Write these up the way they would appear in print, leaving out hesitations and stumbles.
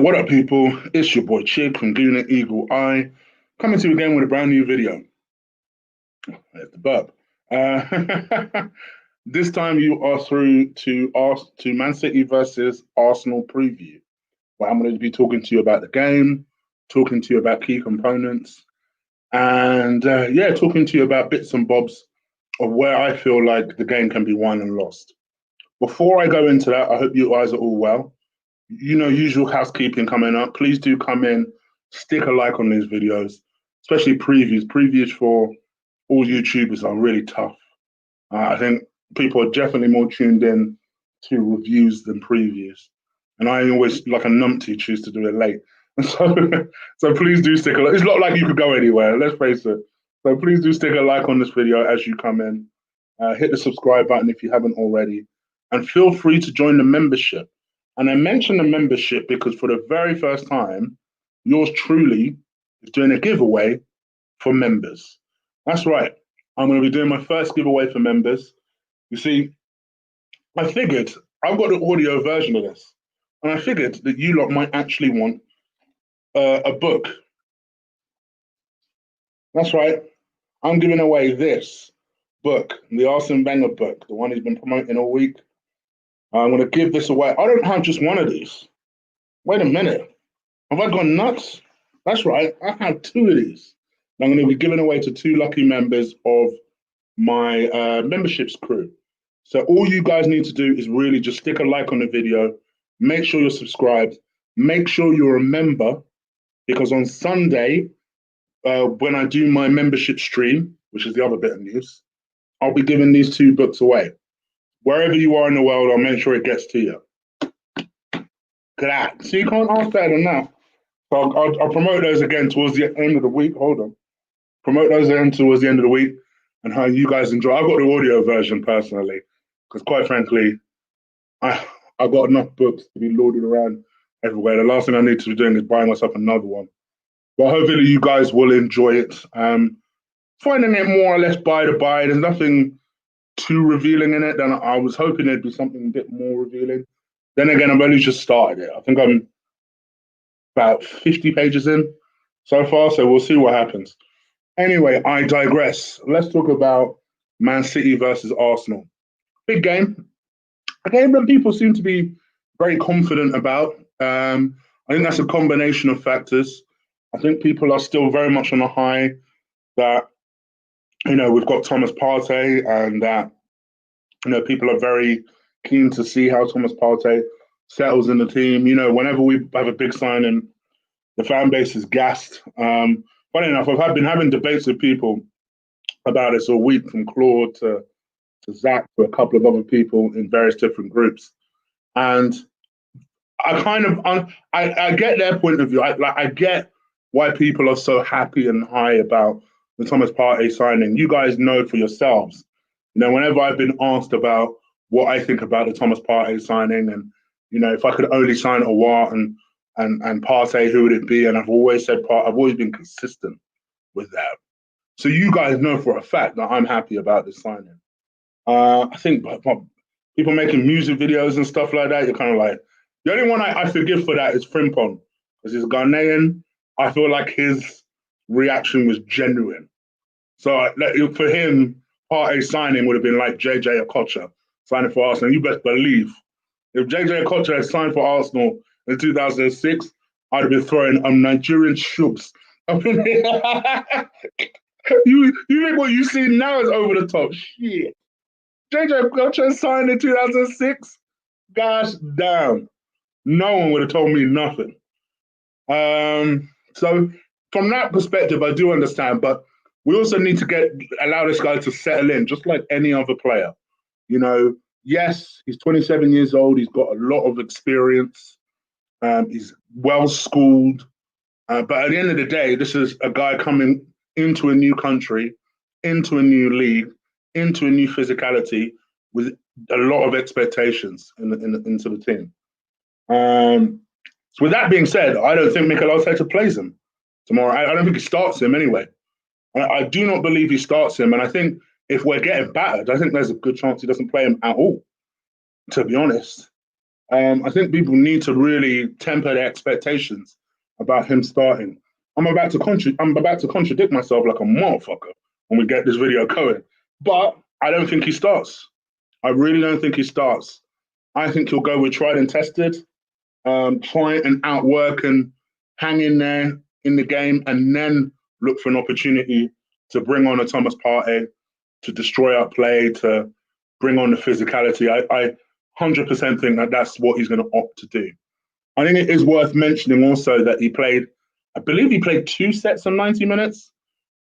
What up, people? It's your boy Chig from Gooner Eagle Eye, coming to you again with a brand new video. There's the burp. This time you are through to Man City versus Arsenal preview, where I'm going to be talking to you about the game, talking to you about key components, and talking to you about bits and bobs of where I feel like the game can be won and lost. Before I go into that, I hope you guys are all well. Usual housekeeping coming up. Please do come in, stick a like on these videos, especially previews. Previews for all YouTubers are really tough. I think people are definitely more tuned in to reviews than previews. And I always, like a numpty, choose to do it late. And so please do stick a like. It's not like you could go anywhere, let's face it. So please do stick a like on this video as you come in. Hit the subscribe button if you haven't already. And feel free to join the membership. And I mention the membership because for the very first time, yours truly is doing a giveaway for members. That's right. I'm going to be doing my first giveaway for members. You see, I figured I've got the audio version of this, and I figured that you lot might actually want a book. That's right. I'm giving away this book, the Arsene Wenger book, the one he's been promoting all week. I'm going to give this away. I don't have just one of these. Wait a minute. Have I gone nuts? That's right. I have two of these. I'm going to be giving away to two lucky members of my memberships crew. So all you guys need to do is really just stick a like on the video. Make sure you're subscribed. Make sure you're a member, because on Sunday, when I do my membership stream, which is the other bit of news, I'll be giving these two books away. Wherever you are in the world, I'll make sure it gets to you. Look at that. So you can't ask better than that. So I'll promote those again towards the end of the week. Hold on. Promote those again towards the end of the week and how you guys enjoy. I've got the audio version personally, because quite frankly, I've got enough books to be lorded around everywhere. The last thing I need to be doing is buying myself another one. But hopefully you guys will enjoy it. Finding it more or less by the by. There's nothing too revealing in it. Then I was hoping there'd be something a bit more revealing. Then again, I've only just started it. I think I'm about 50 pages in so far, so we'll see what happens. Anyway, I digress. Let's talk about Man City versus Arsenal. Big game. A game that people seem to be very confident about. I think that's a combination of factors. I think people are still very much on a high that, we've got Thomas Partey, and that, people are very keen to see how Thomas Partey settles in the team. Whenever we have a big signing, the fan base is gassed. Funny enough, I've been having debates with people about this all week, from Claude to Zach to a couple of other people in various different groups. And I get their point of view. I get why people are so happy and high about the Thomas Partey signing. You guys know for yourselves. Whenever I've been asked about what I think about the Thomas Partey signing, and if I could only sign Awar and Partey, who would it be? And I've always said I've always been consistent with that. So you guys know for a fact that I'm happy about this signing. I think people making music videos and stuff like that, you're kind of like, the only one I forgive for that is Frimpong, because he's Ghanaian. I feel like his reaction was genuine. So for him, Partey signing would have been like JJ Okocha signing for Arsenal. You best believe if JJ Okocha had signed for Arsenal in 2006, I'd have been throwing Nigerian shugs. You think what you see now is over the top? Shit. JJ Okocha signed in 2006? Gosh damn. No one would have told me nothing. So from that perspective, I do understand, but we also need to allow this guy to settle in, just like any other player. Yes, he's 27 years old. He's got a lot of experience. He's well schooled. But at the end of the day, this is a guy coming into a new country, into a new league, into a new physicality with a lot of expectations into the team. So with that being said, I don't think Mikel Arteta plays him tomorrow. I don't think he starts him anyway. I do not believe he starts him. And I think if we're getting battered, I think there's a good chance he doesn't play him at all, to be honest. I think people need to really temper their expectations about him starting. I'm about to contradict myself like a motherfucker when we get this video going. But I don't think he starts. I really don't think he starts. I think he'll go with tried and tested, try and outwork and hang in there in the game, and then look for an opportunity to bring on a Thomas Partey, to destroy our play, to bring on the physicality. I 100% think that that's what he's going to opt to do. I think it is worth mentioning also that I believe he played 2 sets of 90 minutes.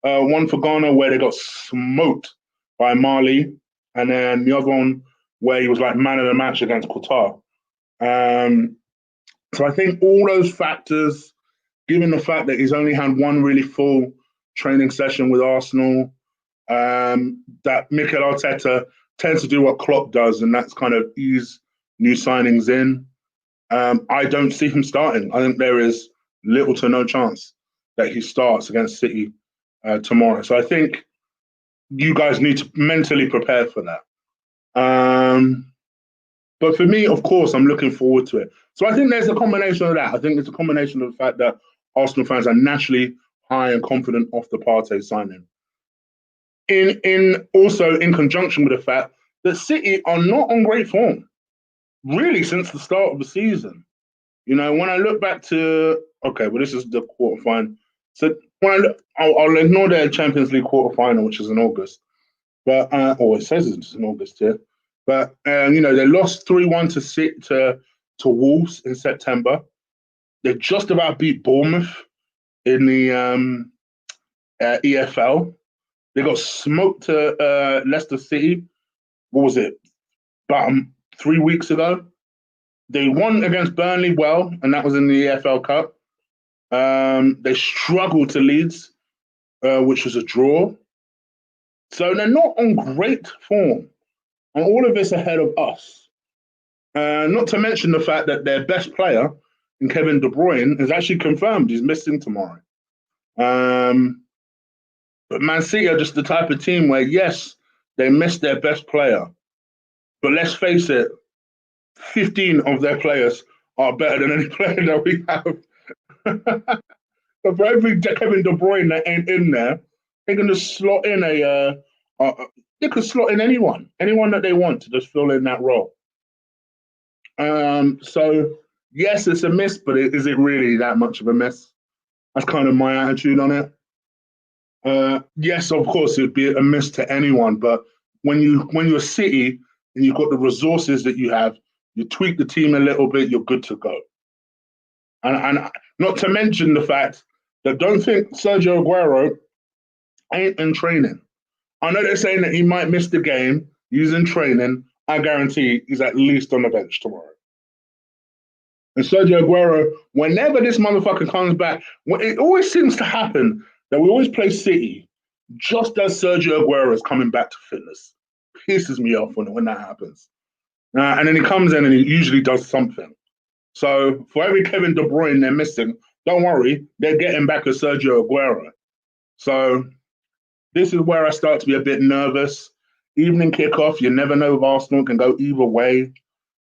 One for Ghana where they got smoked by Mali, and then the other one where he was like man of the match against Qatar. So I think all those factors, given the fact that he's only had one really full training session with Arsenal, that Mikel Arteta tends to do what Klopp does, and that's kind of ease new signings in. I don't see him starting. I think there is little to no chance that he starts against City tomorrow. So I think you guys need to mentally prepare for that. But for me, of course, I'm looking forward to it. So I think there's a combination of that. I think it's a combination of the fact that Arsenal fans are naturally high and confident off the Partey signing. In also in conjunction with the fact that City are not on great form, really, since the start of the season. You know, when I look back to this is the quarterfinal. So when I look, I'll ignore the Champions League quarterfinal, which is in August. But it says it's in August, yeah. But they lost 3-1 to Wolves in September. They just about beat Bournemouth in the EFL. They got smoked to Leicester City. What was it? About 3 weeks ago. They won against Burnley well, and that was in the EFL Cup. They struggled to Leeds, which was a draw. So they're not on great form. And all of this ahead of us. Not to mention the fact that their best player, in Kevin De Bruyne, is actually confirmed he's missing tomorrow. But Man City are just the type of team where, yes, they missed their best player. But let's face it, 15 of their players are better than any player that we have. So for every Kevin De Bruyne that ain't in there, they can just slot in they could slot in anyone that they want to just fill in that role. So yes, it's a miss, but is it really that much of a miss? That's kind of my attitude on it. Yes, of course, it'd be a miss to anyone, but when you're City and you've got the resources that you have, you tweak the team a little bit, you're good to go. And not to mention the fact that don't think Sergio Aguero ain't in training. I know they're saying that he might miss the game using training. I guarantee he's at least on the bench tomorrow. And Sergio Aguero, whenever this motherfucker comes back, it always seems to happen that we always play City just as Sergio Aguero is coming back to fitness. Pisses me off when that happens. And then he comes in and he usually does something. So for every Kevin De Bruyne they're missing, don't worry, they're getting back a Sergio Aguero. So this is where I start to be a bit nervous. Evening kickoff, you never know if Arsenal can go either way.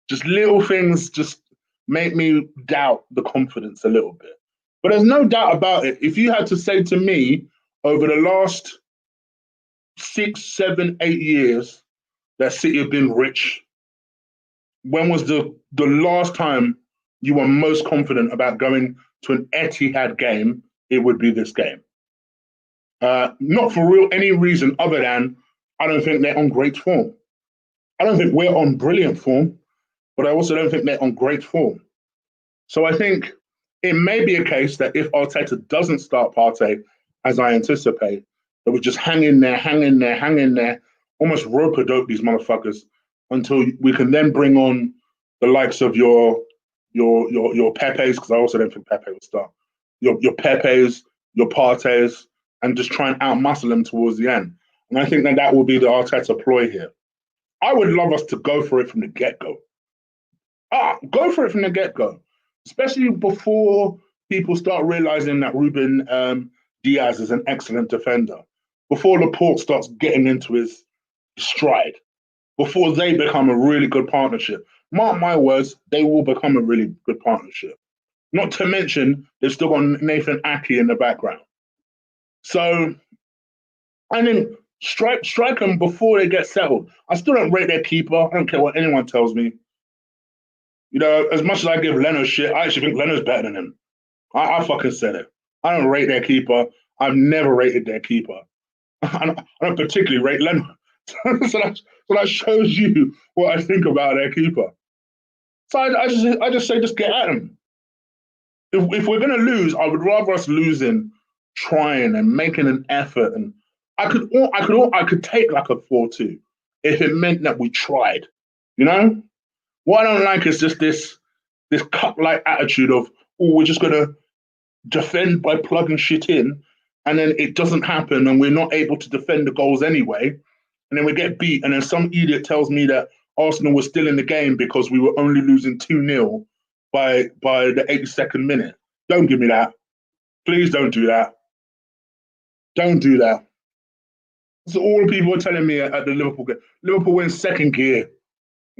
Just little things just make me doubt the confidence a little bit. But there's no doubt about it. If you had to say to me over the last 6, 7, 8 years that City have been rich, when was the last time you were most confident about going to an Ethiad game? It would be this game. Not for any reason other than I don't think they're on great form. I don't think we're on brilliant form, but I also don't think they're on great form. So I think it may be a case that if Arteta doesn't start Partey, as I anticipate, that we just hang in there, almost rope-a-dope these motherfuckers until we can then bring on the likes of your Pepes, because I also don't think Pepe would start. Your Pepes, your Parteys, and just try and outmuscle them towards the end. And I think that will be the Arteta ploy here. I would love us to go for it from the get-go. Go for it from the get-go. Especially before people start realizing that Ruben Diaz is an excellent defender. Before Laporte starts getting into his stride. Before they become a really good partnership. mark my words, they will become a really good partnership. Not to mention, they've still got Nathan Aki in the background. So, and then strike them before they get settled. I still don't rate their keeper. I don't care what anyone tells me. You know, as much as I give Leno shit, I actually think Leno's better than him. I fucking said it. I don't rate their keeper. I've never rated their keeper. I don't particularly rate Leno. So that shows you what I think about their keeper. So I just say just get at them. If we're gonna lose, I would rather us losing, trying and making an effort. And I could take like a 4-2 if it meant that we tried. You know, what I don't like is just this cup like attitude of, oh, we're just gonna defend by plugging shit in, and then it doesn't happen, and we're not able to defend the goals anyway, and then we get beat, and then some idiot tells me that Arsenal was still in the game because we were only losing 2-0 by the 82nd minute. Don't give me that. Please don't do that. Don't do that. So all the people are telling me at the Liverpool game. Liverpool wins second gear.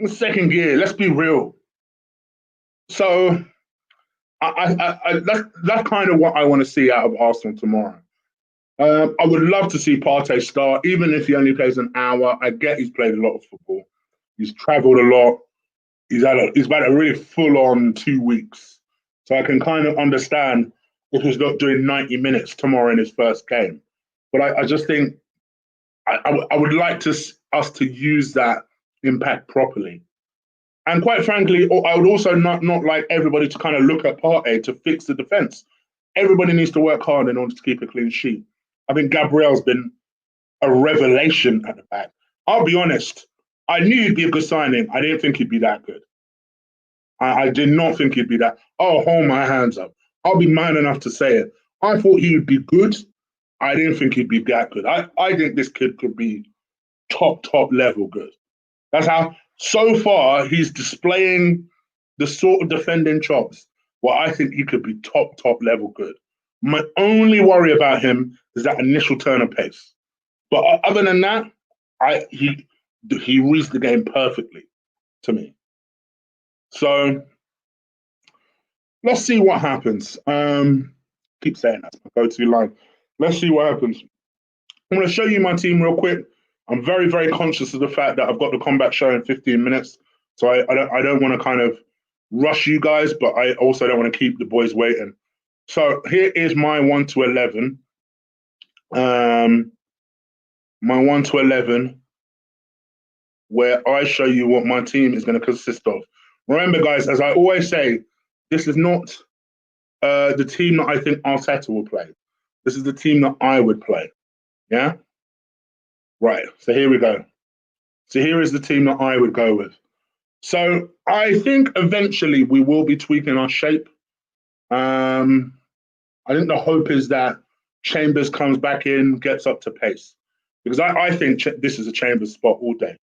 Second gear. Let's be real. So that's kind of what I want to see out of Arsenal tomorrow. I would love to see Partey start, even if he only plays an hour. I get he's played a lot of football. He's travelled a lot. He's had a really full-on 2 weeks. So I can kind of understand if he's not doing 90 minutes tomorrow in his first game. But I just think I would like us to use that impact properly. And quite frankly, I would also not like everybody to kind of look at Partey to fix the defence. Everybody needs to work hard in order to keep a clean sheet. I think Gabriel's been a revelation at the back. I'll be honest. I knew he'd be a good signing. I didn't think he'd be that good. I did not think he'd be that. I'll hold my hands up. I'll be man enough to say it. I thought he would be good. I didn't think he'd be that good. I think this kid could be top level good. That's how, so far, he's displaying the sort of defending chops where I think he could be top level good. My only worry about him is that initial turn of pace. But other than that, he reads the game perfectly to me. So let's see what happens. Keep saying that's my go-to line. Let's see what happens. I'm going to show you my team real quick. I'm very, very conscious of the fact that I've got the combat show in 15 minutes. So I don't want to kind of rush you guys, but I also don't want to keep the boys waiting. So here is my 1 to 11. My 1 to 11, where I show you what my team is going to consist of. Remember, guys, as I always say, this is not the team that I think Arteta will play. This is the team that I would play. Yeah? Right. So here we go. So here is the team that I would go with. So I think eventually we will be tweaking our shape. I think the hope is that Chambers comes back in, gets up to pace. Because I think this is a Chambers spot all day.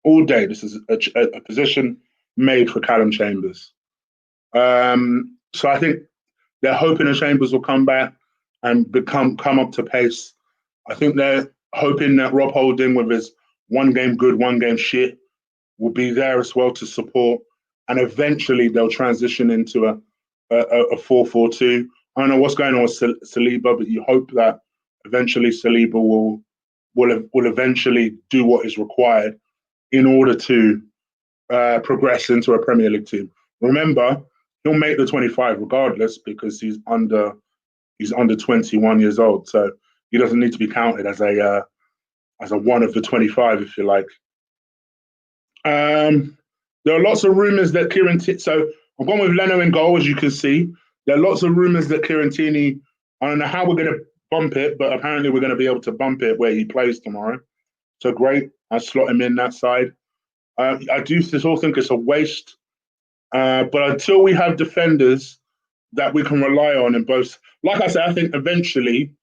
All day, this is a position made for Callum Chambers. So I think they're hoping that Chambers will come back and come up to pace. I think they're hoping that Rob Holding, with his one game good, one game shit, will be there as well to support. And eventually they'll transition into a 4-4-2. I don't know what's going on with Saliba, but you hope that eventually Saliba will eventually do what is required in order to progress into a Premier League team. Remember, he'll make the 25 regardless because he's under 21 years old, so he doesn't need to be counted as a one of the 25, if you like. There are lots of rumours that so I've gone with Leno in goal, as you can see. There are lots of rumours that Kirantini, I don't know how we're going to bump it, but apparently we're going to be able to bump it where he plays tomorrow. So great, I slot him in that side. I do still think it's a waste, but until we have defenders that we can rely on in both, like I said, I think eventually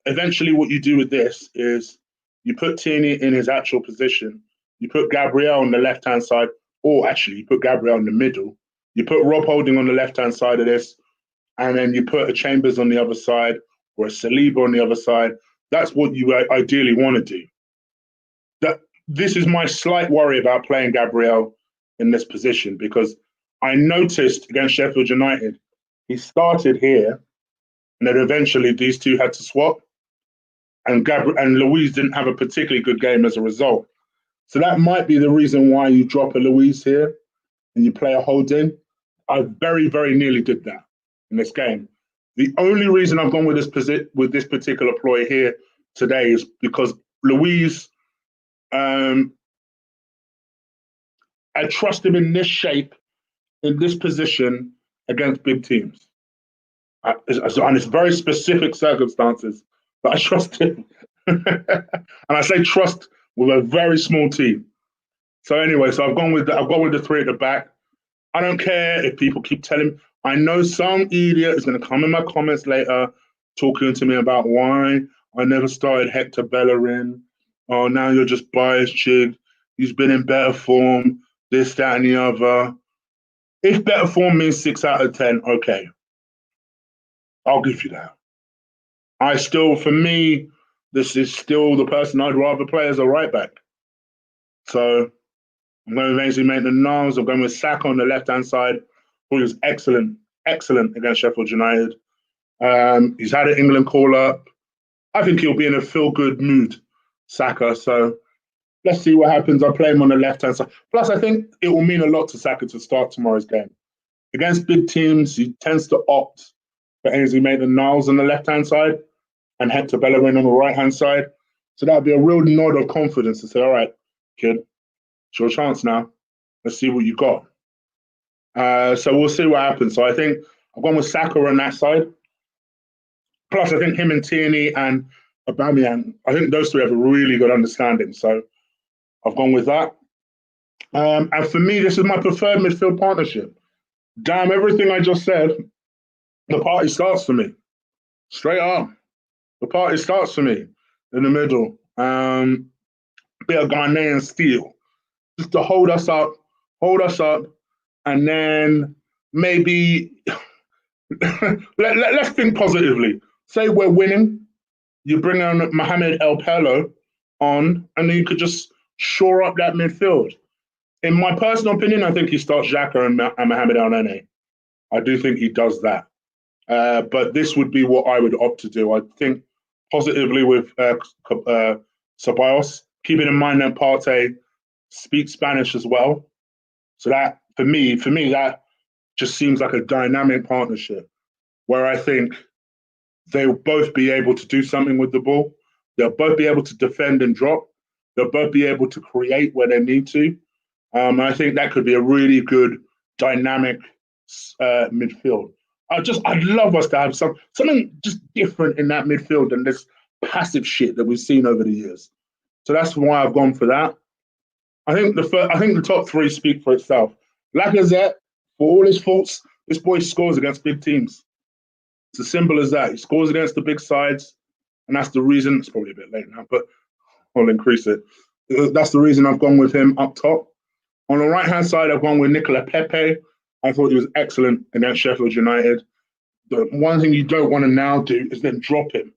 what you do with this is you put Tierney in his actual position, you put Gabriel on the left-hand side, or actually you put Gabriel in the middle, you put Rob Holding on the left-hand side of this, and then you put a Chambers on the other side or a Saliba on the other side. That's what you ideally want to do. This is my slight worry about playing Gabriel in this position because I noticed against Sheffield United, he started here and then eventually these two had to swap. And Luiz didn't have a particularly good game as a result. So that might be the reason why you drop a Luiz here and you play a Holding. I very, very nearly did that in this game. The only reason I've gone with this particular ploy here today is because Luiz, I trust him in this shape, in this position against big teams. And it's very specific circumstances, but I trust him. And I say trust with a very small team. So anyway, I've gone with the three at the back. I don't care if people keep telling me. I know some idiot is going to come in my comments later talking to me about why I never started Hector Bellerin. Oh, now you're just biased, Chig. He's been in better form, this, that, and the other. If better form means 6 out of 10, okay. I'll give you that. For me, this is still the person I'd rather play as a right back. So I'm going with Ainsley Maitland-Niles. I'm going with Saka on the left-hand side, who was excellent against Sheffield United. He's had an England call-up. I think he'll be in a feel-good mood, Saka. So let's see what happens. I'll play him on the left-hand side. Plus, I think it will mean a lot to Saka to start tomorrow's game. Against big teams, he tends to opt for Ainsley Maitland-Niles on the left-hand side and Hector Bellerin on the right-hand side. So that'd be a real nod of confidence to say, all right, kid, it's your chance now. Let's see what you got. So we'll see what happens. So I think I've gone with Saka on that side. Plus, I think him and Tierney and Aubameyang, I think those three have a really good understanding. So I've gone with that. And for me, this is my preferred midfield partnership. Damn, everything I just said, the party starts for me. Straight up. The party starts for me in the middle. Bit of Ghanaian steel. Just to hold us up, and then maybe let's think positively. Say we're winning, you bring on Mohamed El Pello on, and then you could just shore up that midfield. In my personal opinion, I think he starts Xhaka and Mohamed El Nene. I do think he does that. But this would be what I would opt to do. I think positively with Ceballos, keeping in mind that Partey speaks Spanish as well. So that, for me, that just seems like a dynamic partnership where I think they'll both be able to do something with the ball. They'll both be able to defend and drop. They'll both be able to create where they need to. I think that could be a really good dynamic midfield. I'd love us to have something just different in that midfield than this passive shit that we've seen over the years. So that's why I've gone for that. I think the top three speak for itself. Lacazette, for all his faults, this boy scores against big teams. It's as simple as that. He scores against the big sides, and that's the reason. It's probably a bit late now, but I'll increase it. That's the reason I've gone with him up top. On the right-hand side, I've gone with Nicola Pepe. I thought he was excellent against Sheffield United. The one thing you don't want to now do is then drop him.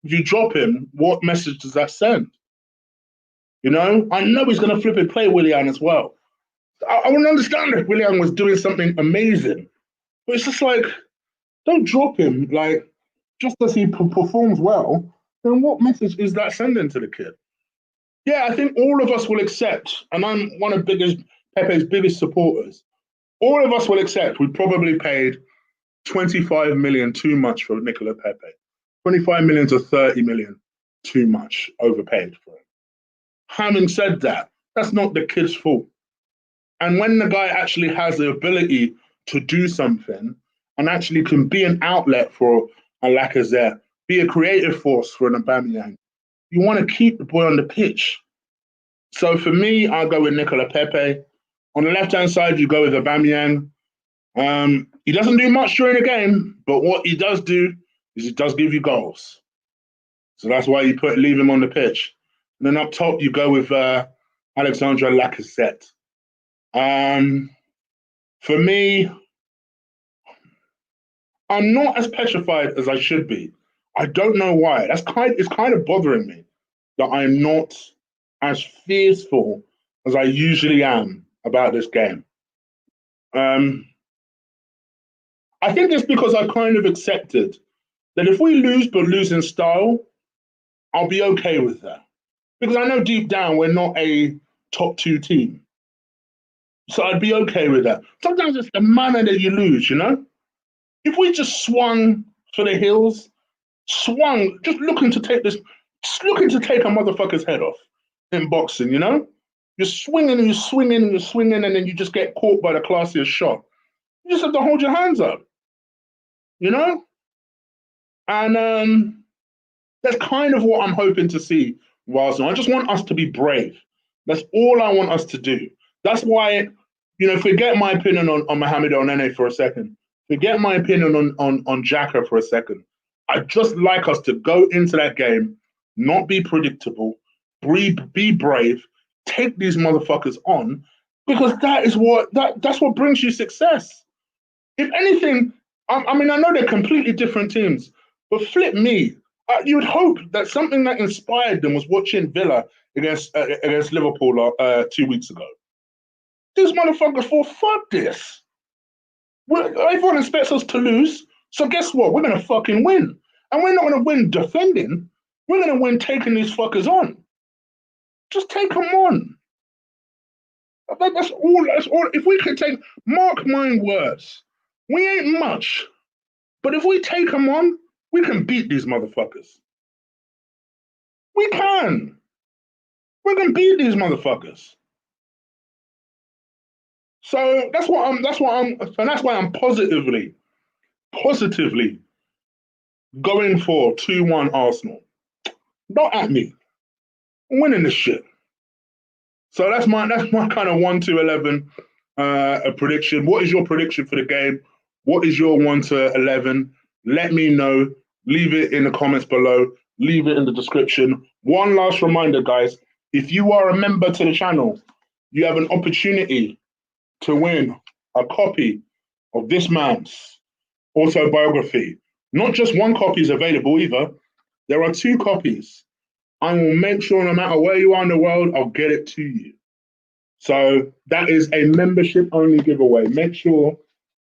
If you drop him, what message does that send? You know? I know he's going to flip and play Willian as well. I wouldn't understand if Willian was doing something amazing. But it's just like, don't drop him. Like, just as he performs well, then what message is that sending to the kid? Yeah, I think all of us will accept, and I'm one of Pepe's biggest supporters, all of us will accept we probably paid 25 million too much for Nicola Pepe. 25 million to 30 million too much overpaid for him. Having said that, that's not the kid's fault. And when the guy actually has the ability to do something and actually can be an outlet for a Lacazette, be a creative force for an Aubameyang, you want to keep the boy on the pitch. So for me, I'll go with Nicola Pepe. On the left-hand side, you go with Aubameyang. He doesn't do much during the game, but what he does do is he does give you goals. So that's why you leave him on the pitch. And then up top, you go with Alexandre Lacazette. For me, I'm not as petrified as I should be. I don't know why. It's kind of bothering me that I'm not as fearful as I usually am about this game. I think it's because I kind of accepted that if we lose but lose in style, I'll be okay with that. Because I know deep down we're not a top two team. So I'd be okay with that. Sometimes it's the manner that you lose, you know? If we just swung for the hills, just looking to take a motherfucker's head off in boxing, you know? You're swinging and you're swinging and you're swinging, and then you just get caught by the classiest shot. You just have to hold your hands up, you know? And that's kind of what I'm hoping to see with Arsenal. I just want us to be brave. That's all I want us to do. That's why, forget my opinion on Mohamed El Nene for a second. Forget my opinion on Xhaka for a second. I'd just like us to go into that game, not be predictable, be brave, take these motherfuckers on, because that's what brings you success. If anything, I know they're completely different teams, but flip me. You would hope that something that inspired them was watching Villa against Liverpool 2 weeks ago. These motherfuckers thought, fuck this. Everyone expects us to lose, so guess what? We're going to fucking win. And we're not going to win defending. We're going to win taking these fuckers on. Just take them on. That's all. If we can mark my words, we ain't much. But if we take them on, we can beat these motherfuckers. We can. We can beat these motherfuckers. So that's why I'm positively going for 2-1 Arsenal. Not at me. I'm winning this shit. So that's my kind of 1-11 prediction. What is your prediction for the game? What is your 1-11? Let me know. Leave it in the comments below. Leave it in the description. One last reminder, guys. If you are a member to the channel, you have an opportunity to win a copy of this man's autobiography. Not just one copy is available either. There are 2 copies. I will make sure no matter where you are in the world, I'll get it to you. So that is a membership only giveaway. Make sure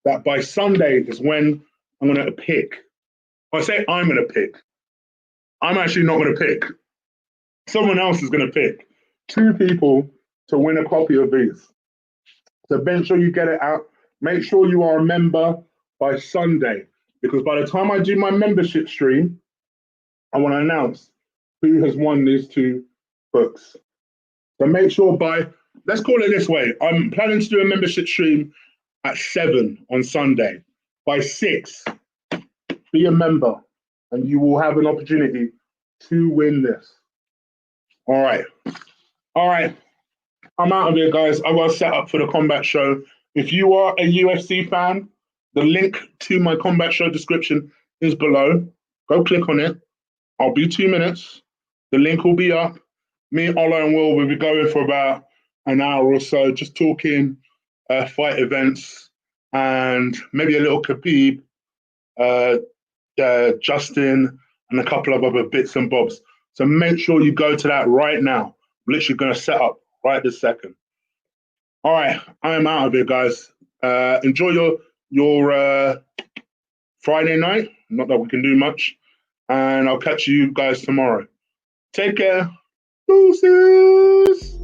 that by Sunday is when I'm going to pick. I say I'm going to pick. I'm actually not going to pick. Someone else is going to pick 2 people to win a copy of these. So make sure you get it out. Make sure you are a member by Sunday, because by the time I do my membership stream, I want to announce who has won these 2 books. So make sure let's call it this way. I'm planning to do a membership stream at 7 on Sunday. By 6, be a member and you will have an opportunity to win this. All right. I'm out of here, guys. I got set up for the combat show. If you are a UFC fan, the link to my combat show description is below. Go click on it. I'll be 2 minutes. The link will be up. Me, Ola, and Will be going for about an hour or so, just talking fight events and maybe a little Khabib, Justin, and a couple of other bits and bobs. So make sure you go to that right now. I'm literally going to set up right this second. All right, I am out of here, guys. Enjoy your Friday night. Not that we can do much. And I'll catch you guys tomorrow. Take care. Deuces.